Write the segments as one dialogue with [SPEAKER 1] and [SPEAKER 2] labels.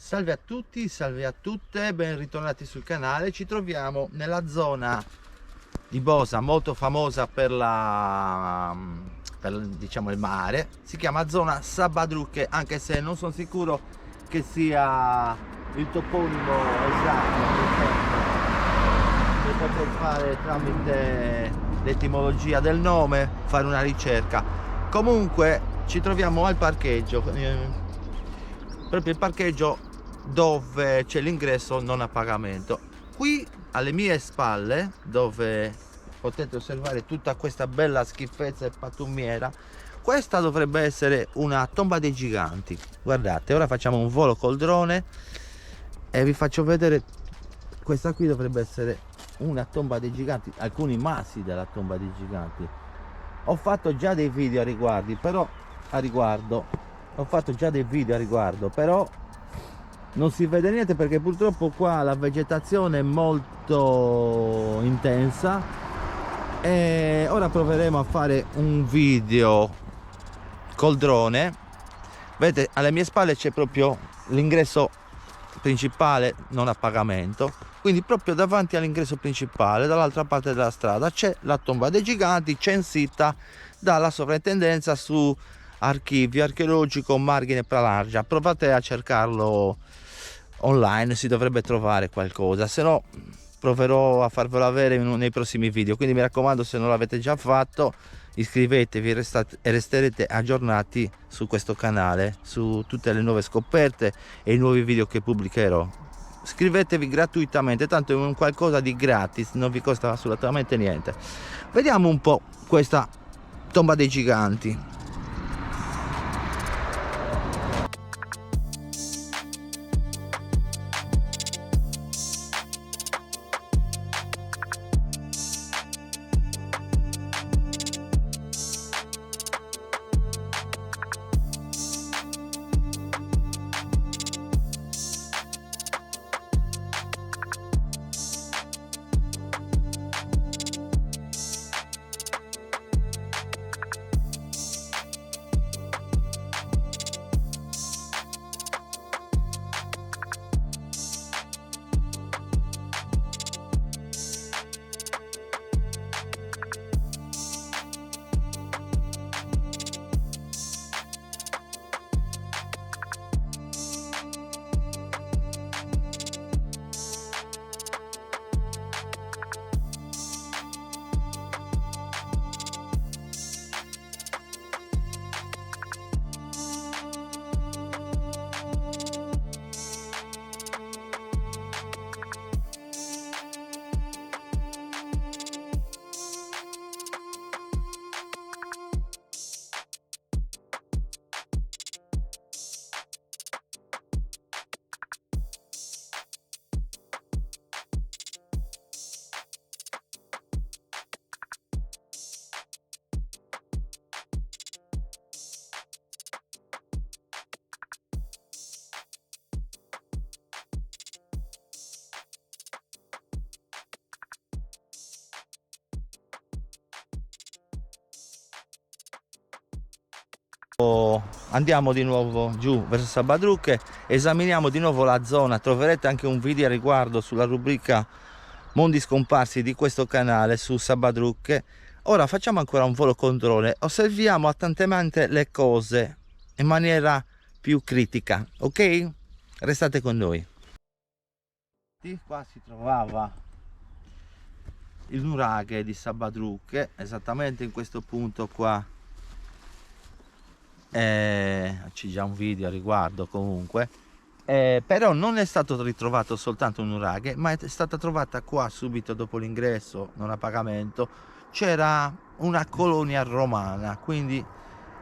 [SPEAKER 1] Salve a tutti, salve a tutte, ben ritornati sul canale. Ci troviamo nella zona di Bosa, molto famosa per diciamo il mare. Si chiama zona Sabadrucche, anche se non sono sicuro che sia il toponimo esatto che potrei fare tramite l'etimologia del nome, fare una ricerca. Comunque ci troviamo al parcheggio, proprio il parcheggio dove c'è l'ingresso non a pagamento. Qui alle mie spalle, dove potete osservare tutta questa bella schifezza e pattumiera, questa dovrebbe essere una tomba dei giganti. Guardate, ora facciamo un volo col drone e vi faccio vedere. Questa qui dovrebbe essere una tomba dei giganti, alcuni massi della tomba dei giganti. Ho fatto già dei video a riguardo, però non si vede niente perché purtroppo qua la vegetazione è molto intensa. E ora proveremo a fare un video col drone. Vedete, alle mie spalle c'è proprio l'ingresso principale non a pagamento, quindi proprio davanti all'ingresso principale, dall'altra parte della strada, c'è la tomba dei giganti censita dalla sovrintendenza su archivio archeologico Marghine Pralargia. Provate a cercarlo online, si dovrebbe trovare qualcosa, se no proverò a farvelo avere nei prossimi video. Quindi mi raccomando, se non l'avete già fatto, iscrivetevi e resterete aggiornati su questo canale su tutte le nuove scoperte e i nuovi video che pubblicherò. Iscrivetevi gratuitamente, tanto è un qualcosa di gratis, non vi costa assolutamente niente. Vediamo un po' questa tomba dei giganti. Andiamo di nuovo giù verso Sabadrucche, esaminiamo di nuovo la zona. Troverete anche un video a riguardo sulla rubrica Mondi Scomparsi di questo canale su Sabadrucche. Ora facciamo ancora un volo con drone, osserviamo attentamente le cose in maniera più critica, ok? Restate con noi. Qua si trovava il nuraghe di Sabadrucche, esattamente in questo punto qua. C'è già un video a riguardo comunque, però non è stato ritrovato soltanto un nuraghe, ma è stata trovata qua subito dopo l'ingresso non a pagamento, c'era una colonia romana, quindi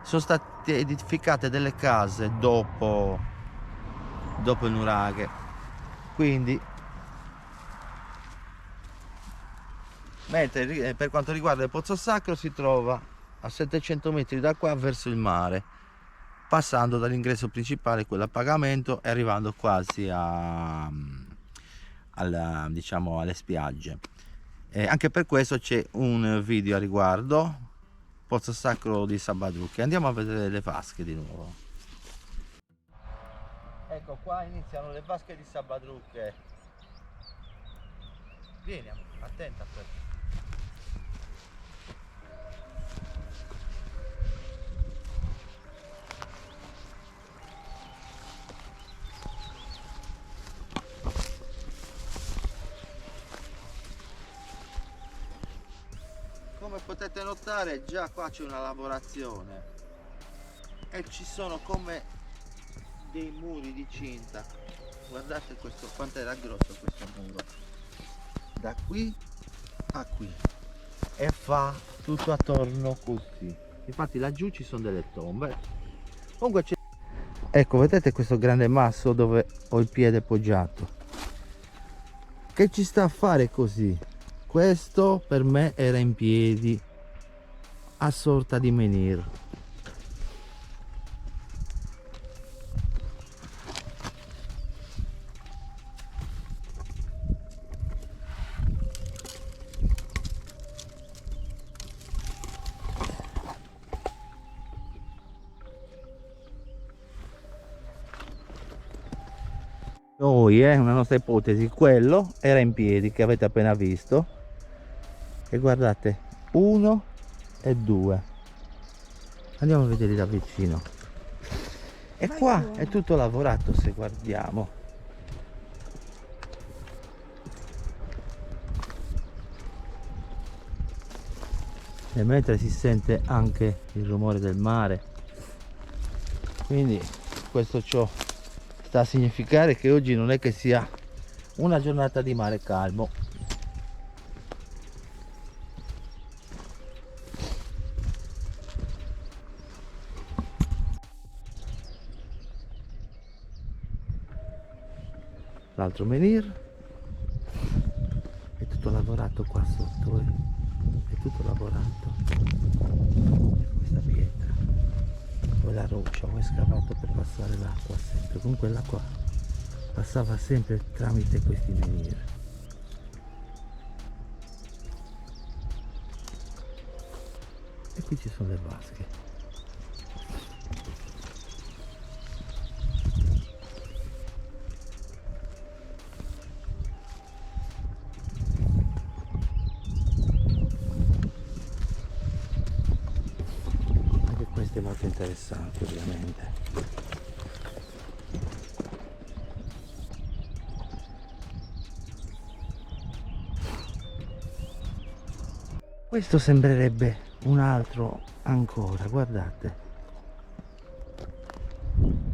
[SPEAKER 1] sono state edificate delle case dopo il nuraghe. Quindi mentre per quanto riguarda il Pozzo Sacro si trova a 700 metri da qua verso il mare, passando dall'ingresso principale, quello a pagamento, e arrivando quasi diciamo alle spiagge. Anche per questo c'è un video a riguardo, Pozzo Sacro di Sabadrucche. Andiamo a vedere le vasche di nuovo. Ecco qua iniziano le vasche di Sabadrucche. Vieni, attenta a questo. Come potete notare già qua c'è una lavorazione e ci sono come dei muri di cinta. Guardate questo quanto era grosso questo muro, da qui a qui, e fa tutto attorno così. Infatti laggiù ci sono delle tombe. Comunque c'è, ecco, vedete questo grande masso dove ho il piede poggiato, che ci sta a fare così. Questo per me era in piedi a sorta di menhir. Noi, una nostra ipotesi, quello era in piedi che avete appena visto, e guardate, 1 e 2. Andiamo a vedere da vicino. E qua è tutto lavorato, se guardiamo. E mentre si sente anche il rumore del mare, quindi questo ciò sta a significare che oggi non è che sia una giornata di mare calmo. L'altro menhir è tutto lavorato qua sotto, è tutto lavorato. Questa pietra, poi la roccia ho scavato per passare l'acqua sempre, comunque l'acqua passava sempre tramite questi menhir. E qui ci sono le vasche. Questo è molto interessante, ovviamente. Questo sembrerebbe un altro ancora, guardate.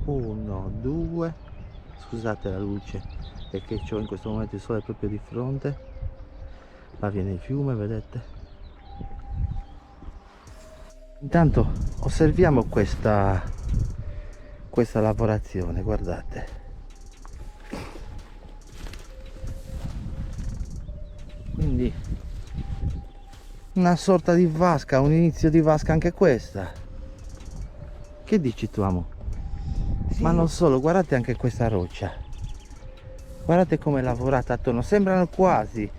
[SPEAKER 1] 1, 2, scusate la luce, perché c'ho in questo momento il sole proprio di fronte. Là viene il fiume, vedete? Intanto osserviamo questa lavorazione, guardate. Quindi una sorta di vasca, un inizio di vasca anche questa. Che dici tu, amo? Sì. Ma non solo, guardate anche questa roccia. Guardate come è lavorata attorno, sembrano quasi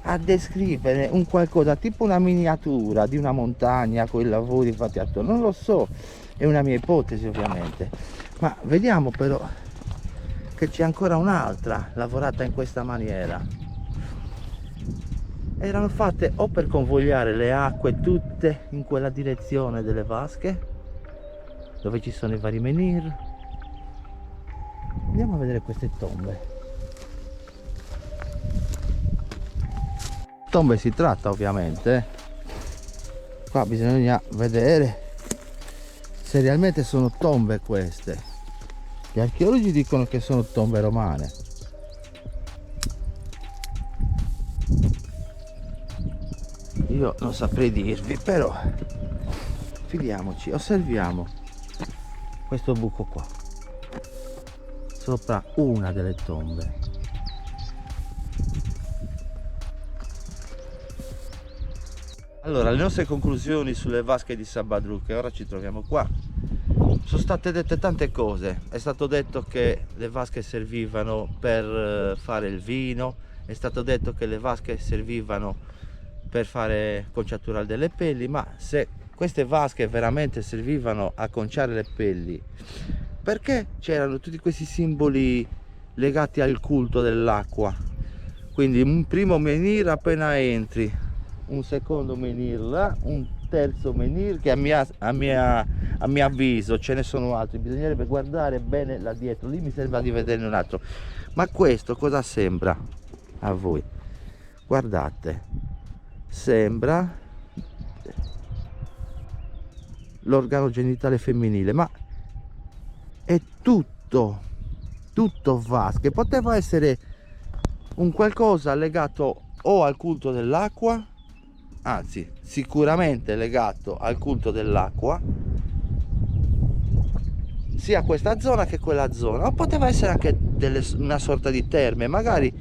[SPEAKER 1] a descrivere un qualcosa tipo una miniatura di una montagna con i lavori fatti attorno. Non lo so, è una mia ipotesi ovviamente, ma vediamo però che c'è ancora un'altra lavorata in questa maniera. Erano fatte o per convogliare le acque tutte in quella direzione delle vasche dove ci sono i vari menhir. Andiamo a vedere queste tombe. Tombe si tratta ovviamente. Qua bisogna vedere se realmente sono tombe queste. Gli archeologi dicono che sono tombe romane. Io non saprei dirvi, però fidiamoci, osserviamo questo buco qua sopra una delle tombe. Allora, le nostre conclusioni sulle vasche di Sabadrucche, ora ci troviamo qua. Sono state dette tante cose. È stato detto che le vasche servivano per fare il vino, è stato detto che le vasche servivano per fare conciatura delle pelli, ma se queste vasche veramente servivano a conciare le pelli perché c'erano tutti questi simboli legati al culto dell'acqua. Quindi un primo menhir appena entri, un secondo menhir là, un terzo menhir che a mio avviso ce ne sono altri, bisognerebbe guardare bene là dietro, lì mi sembra di vederne un altro. Ma questo cosa sembra a voi? Guardate, sembra l'organo genitale femminile, ma è tutto vasche. Poteva essere un qualcosa legato o al culto dell'acqua, anzi sicuramente legato al culto dell'acqua, sia questa zona che quella zona, o poteva essere anche una sorta di terme, magari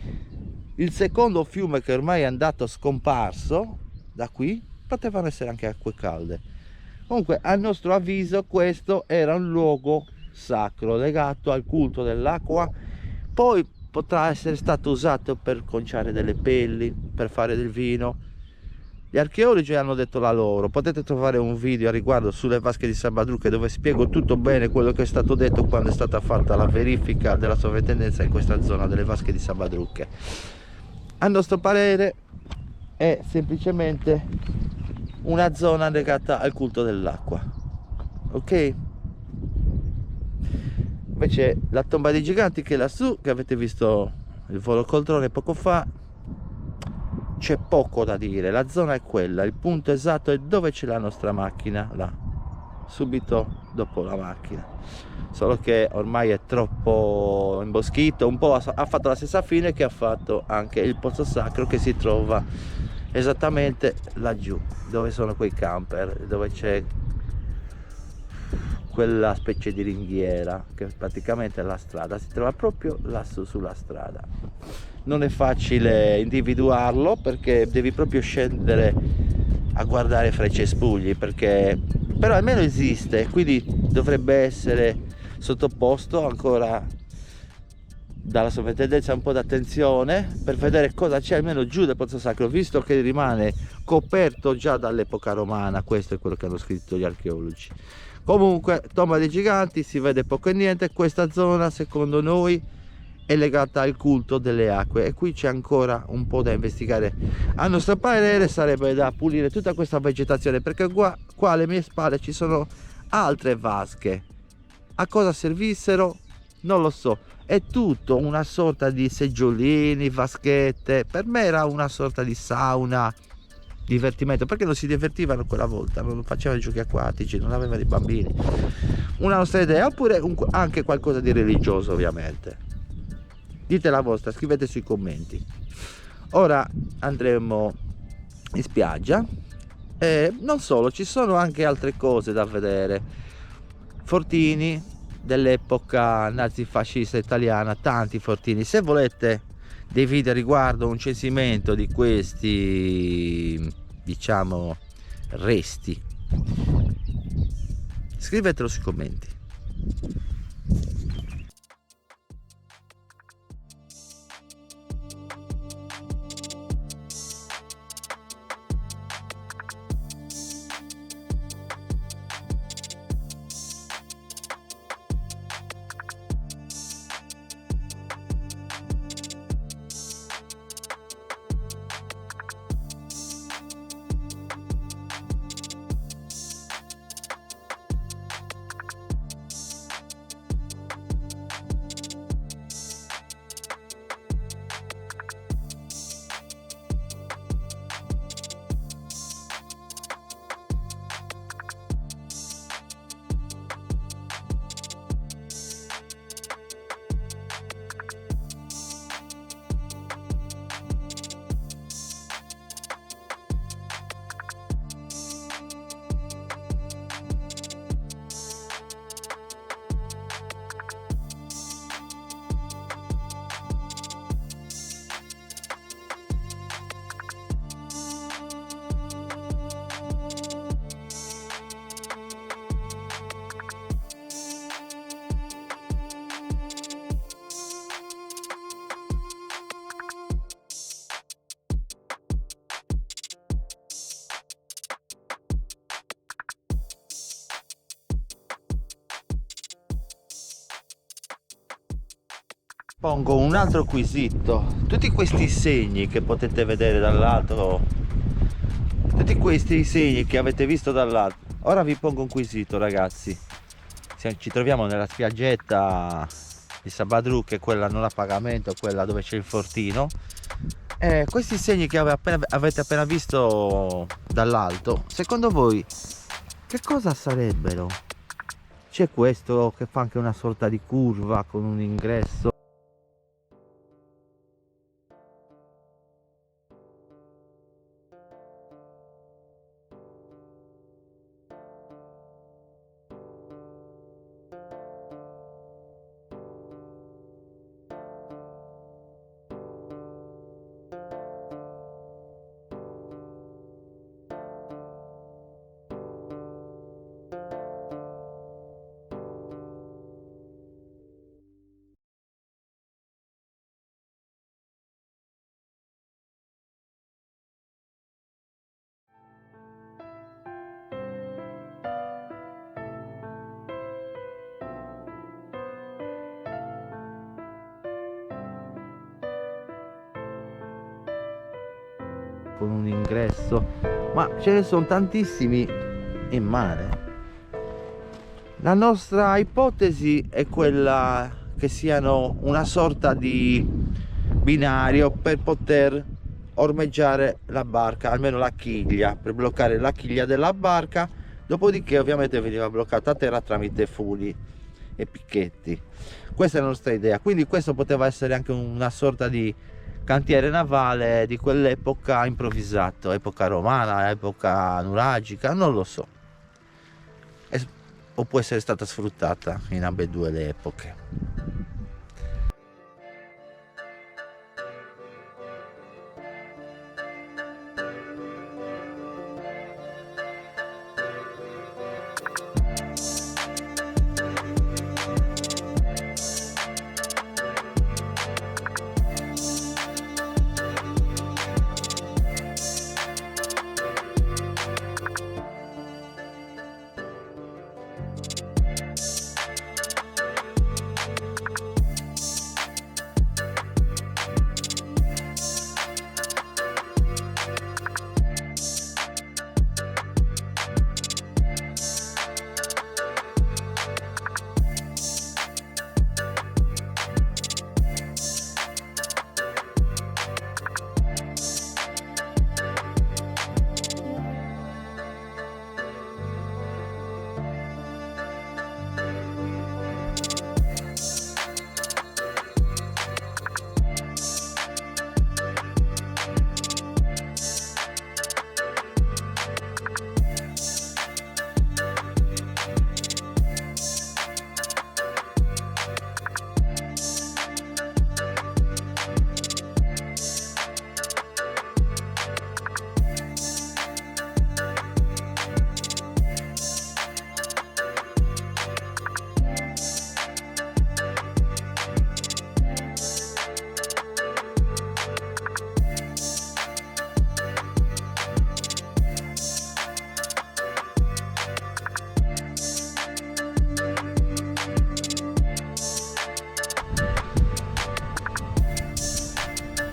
[SPEAKER 1] il secondo fiume che ormai è andato scomparso da qui, potevano essere anche acque calde. Comunque a nostro avviso questo era un luogo sacro legato al culto dell'acqua, poi potrà essere stato usato per conciare delle pelli, per fare del vino. Gli archeologi hanno detto la loro, potete trovare un video a riguardo sulle vasche di Sabadrucche dove spiego tutto bene quello che è stato detto quando è stata fatta la verifica della sovrintendenza in questa zona delle vasche di Sabadrucche. A nostro parere è semplicemente una zona legata al culto dell'acqua, ok? Invece la tomba dei giganti che è lassù, che avete visto il volo col drone poco fa, c'è poco da dire, la zona è quella, il punto esatto è dove c'è la nostra macchina, là, subito dopo la macchina, solo che ormai è troppo imboschito, un po' ha fatto la stessa fine che ha fatto anche il pozzo sacro che si trova esattamente laggiù, dove sono quei camper, dove c'è quella specie di ringhiera che praticamente è la strada, si trova proprio lassù sulla strada. Non è facile individuarlo perché devi proprio scendere a guardare frecce e spugli, perché però almeno esiste, quindi dovrebbe essere sottoposto ancora dalla sovrintendenza un po' d'attenzione per vedere cosa c'è almeno giù del pozzo sacro, visto che rimane coperto già dall'epoca romana. Questo è quello che hanno scritto gli archeologi. Comunque, tomba dei giganti, si vede poco e niente. Questa zona secondo noi è legata al culto delle acque e qui c'è ancora un po' da investigare. A nostro parere sarebbe da pulire tutta questa vegetazione, perché qua alle mie spalle ci sono altre vasche. A cosa servissero non lo so, è tutto una sorta di seggiolini, vaschette. Per me era una sorta di sauna, divertimento, perché non si divertivano quella volta, non facevano giochi acquatici, non avevano i bambini. Una nostra idea, oppure anche qualcosa di religioso, ovviamente. Dite la vostra, scrivete sui commenti. Ora andremo in spiaggia e non solo, ci sono anche altre cose da vedere. Fortini dell'epoca nazifascista italiana, tanti fortini. Se volete dei video riguardo un censimento di questi, diciamo, resti, scrivetelo sui commenti. Pongo un altro quesito. Tutti questi segni che potete vedere dall'alto, tutti questi segni che avete visto dall'alto, ora vi pongo un quesito, ragazzi. Ci troviamo nella spiaggetta di Sabadru, che è quella non a pagamento, quella dove c'è il fortino. E questi segni che avete appena visto dall'alto, secondo voi che cosa sarebbero? C'è questo che fa anche una sorta di curva con un ingresso. Con un ingresso, ma ce ne sono tantissimi in mare. La nostra ipotesi è quella che siano una sorta di binario per poter ormeggiare la barca, almeno la chiglia, per bloccare la chiglia della barca, dopodiché ovviamente veniva bloccata a terra tramite fuli e picchetti. Questa è la nostra idea, quindi questo poteva essere anche una sorta di cantiere navale di quell'epoca improvvisato, epoca romana, epoca nuragica, non lo so, o può essere stata sfruttata in ambedue le epoche.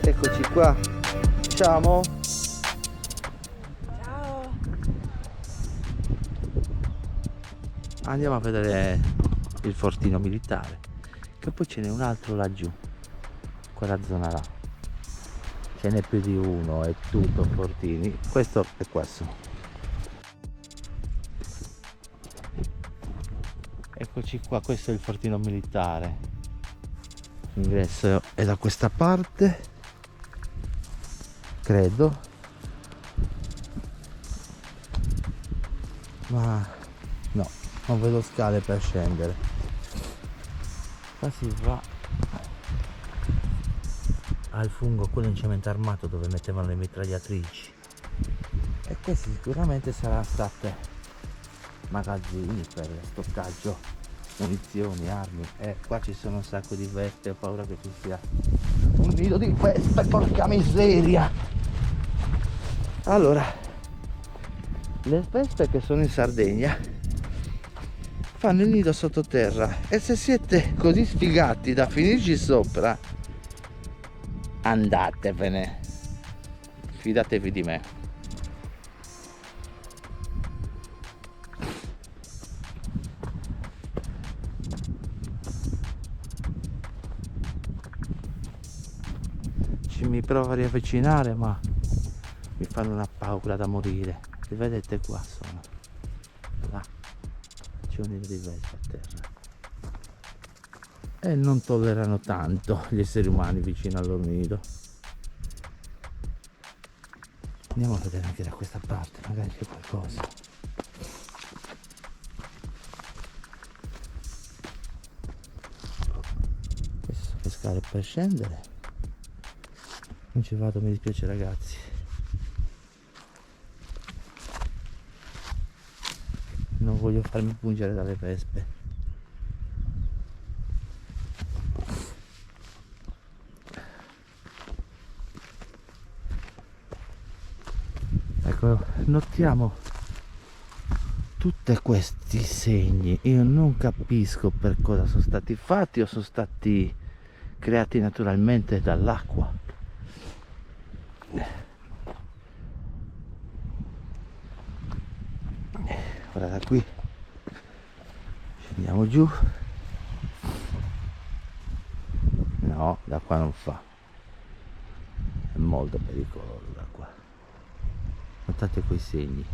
[SPEAKER 1] Eccoci qua, ciao.
[SPEAKER 2] Ciao.
[SPEAKER 1] Andiamo a vedere il fortino militare, che poi ce n'è un altro laggiù, quella zona là, ce n'è più di uno, è tutto fortini. Questo è questo. Eccoci qua, questo è il fortino militare, l'ingresso è da questa parte, credo, ma no, non vedo scale per scendere. Qua si va al fungo, quello in cemento armato dove mettevano le mitragliatrici, e questi sicuramente saranno state magazzini per stoccaggio munizioni, armi. E qua ci sono un sacco di vespe, ho paura che ci sia un nido di vespe, porca miseria. Allora, le vespe che sono in Sardegna fanno il nido sottoterra, e se siete così sfigati da finirci sopra, andatevene, fidatevi di me. Mi provo a riavvicinare, ma mi fanno una paura da morire. Li vedete qua? Sono là, c'è un nido di vespa a terra e non tollerano tanto gli esseri umani vicino al loro nido. Andiamo a vedere anche da questa parte, magari c'è qualcosa. Queste sono le scale per scendere. Non ci vado, mi dispiace ragazzi. Non voglio farmi pungere dalle vespe. Ecco, notiamo tutti questi segni. Io non capisco per cosa sono stati fatti o sono stati creati naturalmente dall'acqua. Ora da qui scendiamo giù. No, da qua non fa, è molto pericoloso da qua. Notate quei segni.